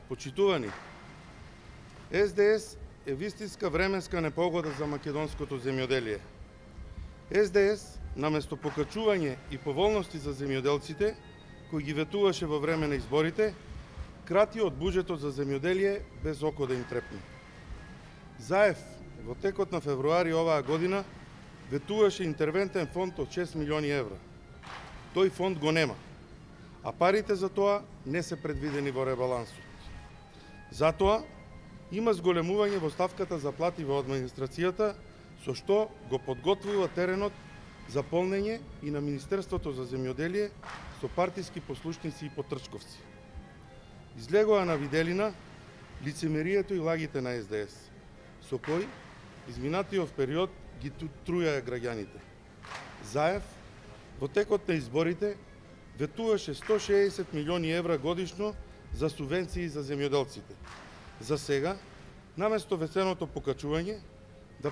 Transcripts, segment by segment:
Почитувани, СДС е вистинска временска непогода за македонското земјоделие. СДС, наместо покачување и поволности за земјоделците, кои ги ветуваше во време на изборите, крати од буџетот за земјоделие без око да им трепне. ЗАЕФ во текот на февруари оваа година ветуваше интервентен фонд од 6 милиони евра. Тој фонд го нема, а парите за тоа не се предвидени во ребалансот. Затоа има зголемување во ставката за плати во администрацијата, со што го подготвува теренот за полнење и на Министерството за земјоделие со партиски послушници и потрчковци. Излегоа на виделина лицемерието и лагите на СДС, со кој изминатиот период ги трујаја граѓаните. ЗАЕФ во текот на изборите ветуваше 160 милиони евра годишно за субвенции за земјоделците. За сега, наместо весеното покачување, да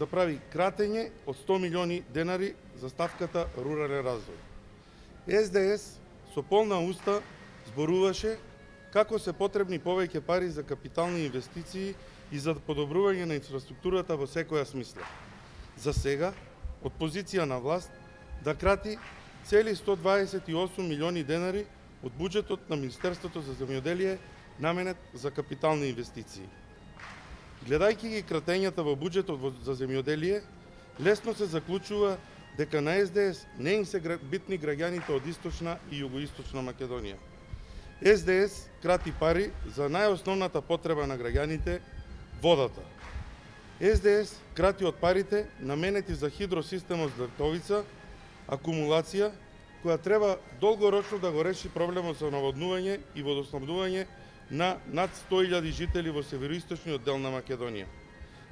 прави кратење од 100 милиони денари за ставката рурален развој. СДС со полна уста зборуваше како се потребни повеќе пари за капитални инвестиции и за подобрување на инфраструктурата во секоја смисла. За сега, од позиција на власт, да крати цели 128 милиони денари од буџетот на Министерството за земјоделие наменет за капитални инвестиции. Гледајќи ги кратењата во буџетот за земјоделие, лесно се заклучува дека на СДС не им се битни граѓаните од Источна и Југоисточна Македонија. СДС крати пари за најосновната потреба на граѓаните – водата. СДС крати од парите наменети за хидросистемот Златовица, акумулација, која треба долгорочно да го реши проблемот со наводнување и водоснабдување на над 100.000 жители во североисточниот дел на Македонија.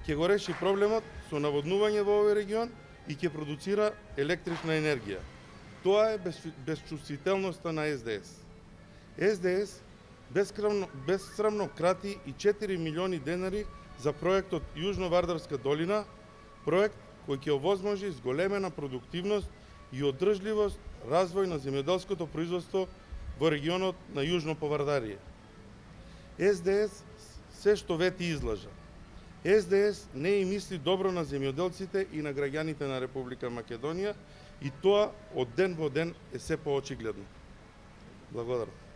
Ќе го реши проблемот со наводнување во овој регион и ќе продуцира електрична енергија. Тоа е безчувствителноста на СДС. СДС безсрамно крати и 4 милиони денари за проектот Јужно-Вардарска долина, проект кој ќе овозможи зголемена продуктивност и одржливост развој на земјоделското производство во регионот на Јужно Повардарие. СДС се што вети излажа. СДС не и мисли добро на земјоделците и на граѓаните на Република Македонија и тоа од ден во ден е се поочигледно. Благодарам.